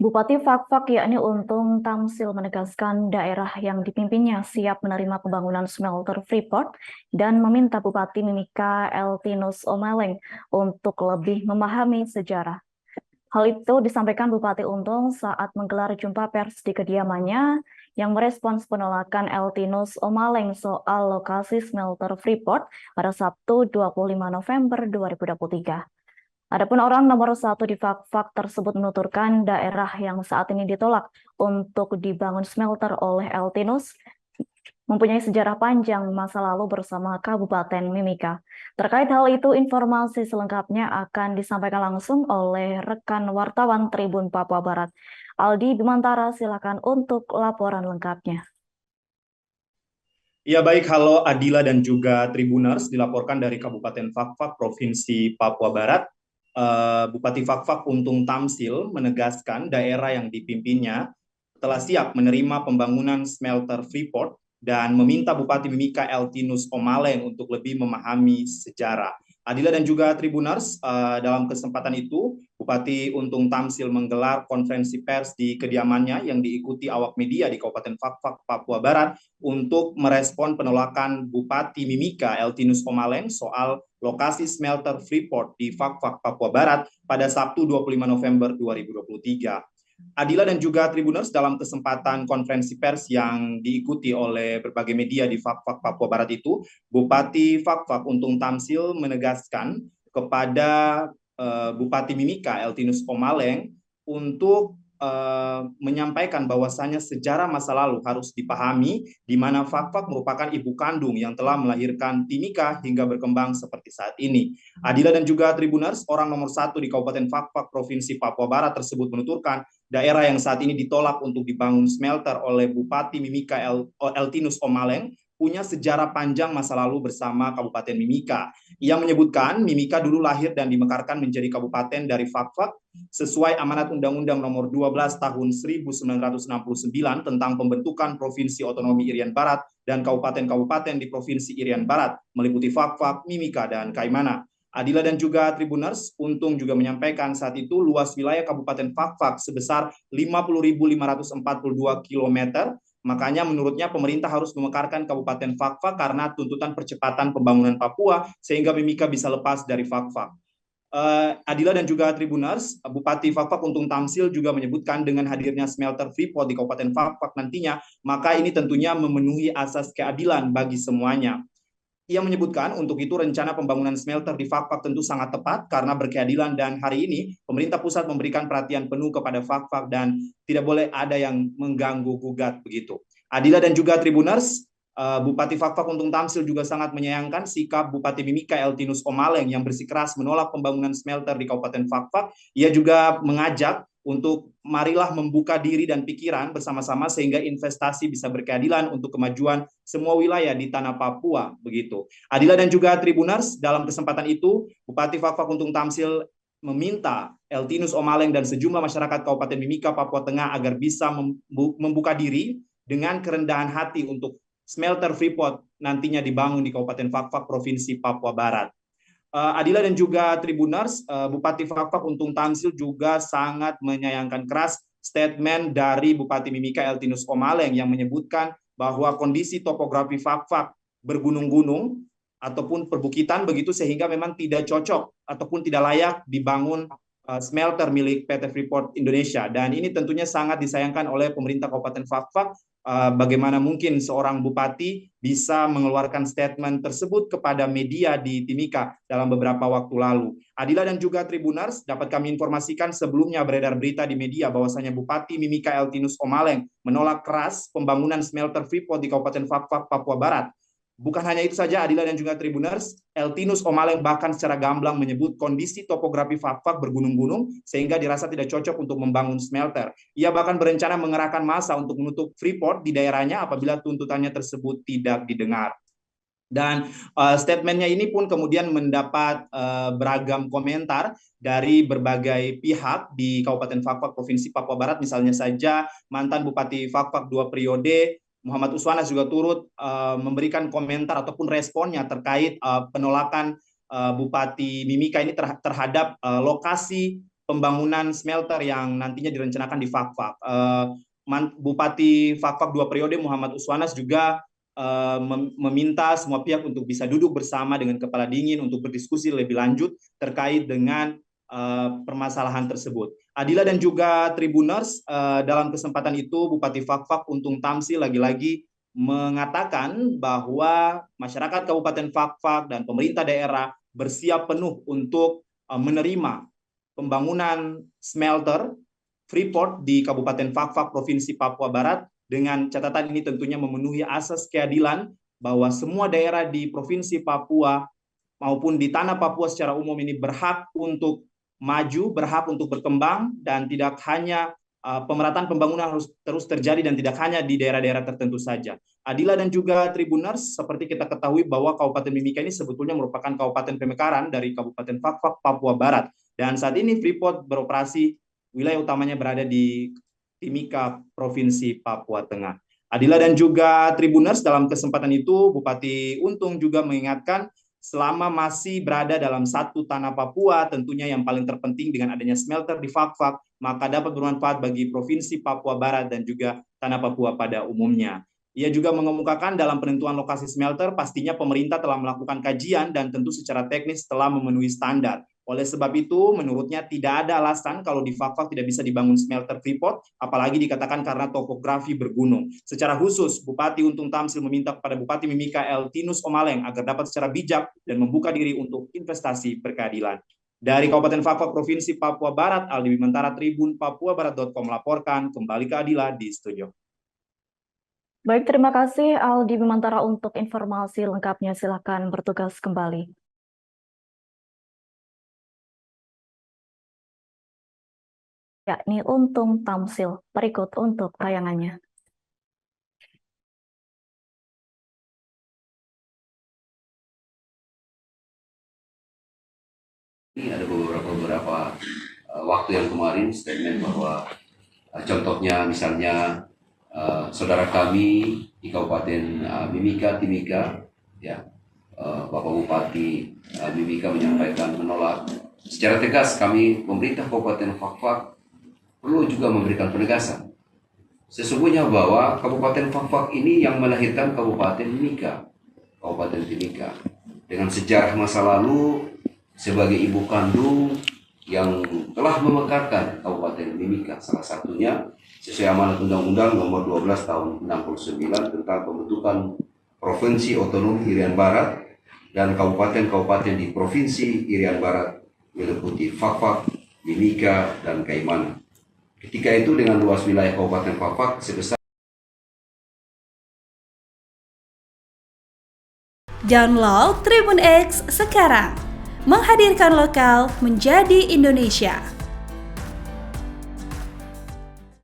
Bupati Fakfak yakni Untung Tamsil menegaskan daerah yang dipimpinnya siap menerima pembangunan smelter Freeport dan meminta Bupati Mimika Eltinus Omaleng untuk lebih memahami sejarah. Hal itu disampaikan Bupati Untung saat menggelar jumpa pers di kediamannya yang merespons penolakan Eltinus Omaleng soal lokasi smelter Freeport pada Sabtu 25 November 2023. Adapun orang nomor satu di Fakfak tersebut menuturkan daerah yang saat ini ditolak untuk dibangun smelter oleh Eltinus mempunyai sejarah panjang masa lalu bersama Kabupaten Mimika. Terkait hal itu, informasi selengkapnya akan disampaikan langsung oleh rekan wartawan Tribun Papua Barat. Aldi Bimantara, silakan untuk laporan lengkapnya. Ya baik, halo Adila dan juga Tribuners, dilaporkan dari Kabupaten Fakfak, Provinsi Papua Barat. Bupati Fakfak Untung Tamsil menegaskan daerah yang dipimpinnya telah siap menerima pembangunan smelter Freeport dan meminta Bupati Mimika Eltinus Omaleng untuk lebih memahami sejarah. Adila dan juga Tribuners, dalam kesempatan itu Bupati Untung Tamsil menggelar konferensi pers di kediamannya yang diikuti awak media di Kabupaten Fakfak, Papua Barat untuk merespon penolakan Bupati Mimika Eltinus Omaleng soal lokasi smelter Freeport di Fakfak, Papua Barat pada Sabtu 25 November 2023. Adila dan juga Tribuners, dalam kesempatan konferensi pers yang diikuti oleh berbagai media di Fakfak, Papua Barat itu, Bupati Fakfak Untung Tamsil menegaskan kepada Bupati Mimika Eltinus Omaleng untuk menyampaikan bahwasannya sejarah masa lalu harus dipahami, di mana Fakfak merupakan ibu kandung yang telah melahirkan Timika hingga berkembang seperti saat ini. Adila dan juga Tribuners, orang nomor satu di Kabupaten Fakfak, Provinsi Papua Barat tersebut menuturkan daerah yang saat ini ditolak untuk dibangun smelter oleh Bupati Mimika Eltinus Omaleng punya sejarah panjang masa lalu bersama Kabupaten Mimika. Ia menyebutkan Mimika dulu lahir dan dimekarkan menjadi kabupaten dari Fakfak sesuai amanat Undang-Undang Nomor 12 Tahun 1969 tentang pembentukan Provinsi Otonomi Irian Barat dan kabupaten-kabupaten di Provinsi Irian Barat meliputi Fakfak, Mimika, dan Kaimana. Adila dan juga Tribuners, Untung juga menyampaikan saat itu luas wilayah Kabupaten Fakfak sebesar 50.542 km. Makanya menurutnya pemerintah harus memekarkan Kabupaten Fakfak karena tuntutan percepatan pembangunan Papua sehingga Mimika bisa lepas dari Fakfak. Adila dan juga Tribuners, Bupati Fakfak Untung Tamsil juga menyebutkan dengan hadirnya smelter Freeport di Kabupaten Fakfak nantinya, maka ini tentunya memenuhi asas keadilan bagi semuanya. Ia menyebutkan untuk itu rencana pembangunan smelter di Fakfak tentu sangat tepat karena berkeadilan dan hari ini pemerintah pusat memberikan perhatian penuh kepada Fakfak dan tidak boleh ada yang mengganggu gugat begitu. Adila dan juga Tribuners, Bupati Fakfak Untung Tamsil juga sangat menyayangkan sikap Bupati Mimika Eltinus Omaleng yang bersikeras menolak pembangunan smelter di Kabupaten Fakfak. Ia juga mengajak untuk marilah membuka diri dan pikiran bersama-sama sehingga investasi bisa berkeadilan untuk kemajuan semua wilayah di tanah Papua begitu. Adila dan juga Tribuners, dalam kesempatan itu Bupati Fakfak Untung Tamsil meminta Eltinus Omaleng dan sejumlah masyarakat Kabupaten Mimika Papua Tengah agar bisa membuka diri dengan kerendahan hati untuk smelter Freeport nantinya dibangun di Kabupaten Fakfak Provinsi Papua Barat. Adila dan juga Tribuners, Bupati Fakfak Untung Tamsil juga sangat menyayangkan keras statement dari Bupati Mimika Eltinus Omaleng yang menyebutkan bahwa kondisi topografi Fakfak bergunung-gunung ataupun perbukitan begitu sehingga memang tidak cocok ataupun tidak layak dibangun smelter milik PT Freeport Indonesia, dan ini tentunya sangat disayangkan oleh pemerintah Kabupaten Fakfak. Bagaimana mungkin seorang bupati bisa mengeluarkan statement tersebut kepada media di Timika dalam beberapa waktu lalu. Adila dan juga Tribuners, dapat kami informasikan sebelumnya beredar berita di media bahwasanya Bupati Mimika Eltinus Omaleng menolak keras pembangunan smelter Freeport di Kabupaten Fakfak, Papua Barat. Bukan hanya itu saja, Adila dan juga Tribuners, Eltinus Omaleng bahkan secara gamblang menyebut kondisi topografi Fakfak bergunung-gunung sehingga dirasa tidak cocok untuk membangun smelter. Ia bahkan berencana mengerahkan massa untuk menutup Freeport di daerahnya apabila tuntutannya tersebut tidak didengar. Dan statementnya ini pun kemudian mendapat beragam komentar dari berbagai pihak di Kabupaten Fakfak Provinsi Papua Barat. Misalnya saja mantan Bupati Fakfak 2 periode Muhammad Uswanas juga turut memberikan komentar ataupun responnya terkait penolakan Bupati Mimika ini terhadap lokasi pembangunan smelter yang nantinya direncanakan di Fakfak. Bupati Fakfak 2 periode Muhammad Uswanas juga meminta semua pihak untuk bisa duduk bersama dengan kepala dingin untuk berdiskusi lebih lanjut terkait dengan permasalahan tersebut. Adila dan juga Tribuners, dalam kesempatan itu Bupati Fakfak Untung Tamsil lagi-lagi mengatakan bahwa masyarakat Kabupaten Fakfak dan pemerintah daerah bersiap penuh untuk menerima pembangunan smelter Freeport di Kabupaten Fakfak, Provinsi Papua Barat, dengan catatan ini tentunya memenuhi asas keadilan bahwa semua daerah di Provinsi Papua maupun di tanah Papua secara umum ini berhak untuk maju, berhak untuk berkembang, dan tidak hanya pemerataan pembangunan harus terus terjadi dan tidak hanya di daerah-daerah tertentu saja. Adila dan juga Tribuners, seperti kita ketahui bahwa Kabupaten Mimika ini sebetulnya merupakan kabupaten pemekaran dari Kabupaten Fakfak, Papua Barat. Dan saat ini Freeport beroperasi, wilayah utamanya berada di Timika, Provinsi Papua Tengah. Adila dan juga Tribuners, dalam kesempatan itu Bupati Untung juga mengingatkan selama masih berada dalam satu tanah Papua, tentunya yang paling terpenting dengan adanya smelter di Fakfak, maka dapat bermanfaat bagi Provinsi Papua Barat dan juga tanah Papua pada umumnya. Ia juga mengemukakan dalam penentuan lokasi smelter, pastinya pemerintah telah melakukan kajian dan tentu secara teknis telah memenuhi standar. Oleh sebab itu, menurutnya tidak ada alasan kalau di Fakfak tidak bisa dibangun smelter Freeport, apalagi dikatakan karena topografi bergunung. Secara khusus, Bupati Untung Tamsil meminta kepada Bupati Mimika Eltinus Omaleng agar dapat secara bijak dan membuka diri untuk investasi berkeadilan. Dari Kabupaten Fakfak, Provinsi Papua Barat, Aldi Bimantara, Tribun Papuabarat.com melaporkan. Kembali ke Adila di studio. Baik, terima kasih Aldi Bimantara untuk informasi lengkapnya. Silakan bertugas kembali. Yakni Untung Tamsil. Berikut untuk tayangannya. Ini ada beberapa waktu yang kemarin statement bahwa contohnya misalnya saudara kami di Kabupaten Mimika, Timika, ya, Bapak Bupati Mimika menyampaikan menolak. Secara tegas kami pemerintah Kabupaten Fakfak perlu juga memberikan penegasan. Sesungguhnya bahwa Kabupaten Fakfak ini yang melahirkan Kabupaten Mimika, Kabupaten Timika, dengan sejarah masa lalu sebagai ibu kandung yang telah memekarkan Kabupaten Mimika, salah satunya sesuai amanat Undang-Undang Nomor 12 Tahun 69 tentang pembentukan Provinsi Otonom Irian Barat dan kabupaten-kabupaten di Provinsi Irian Barat meliputi Fakfak, Mimika, dan Kaimana. Ketika itu dengan luas wilayah Kabupaten Fakfak sebesar. Download Tribun X sekarang, menghadirkan lokal menjadi Indonesia.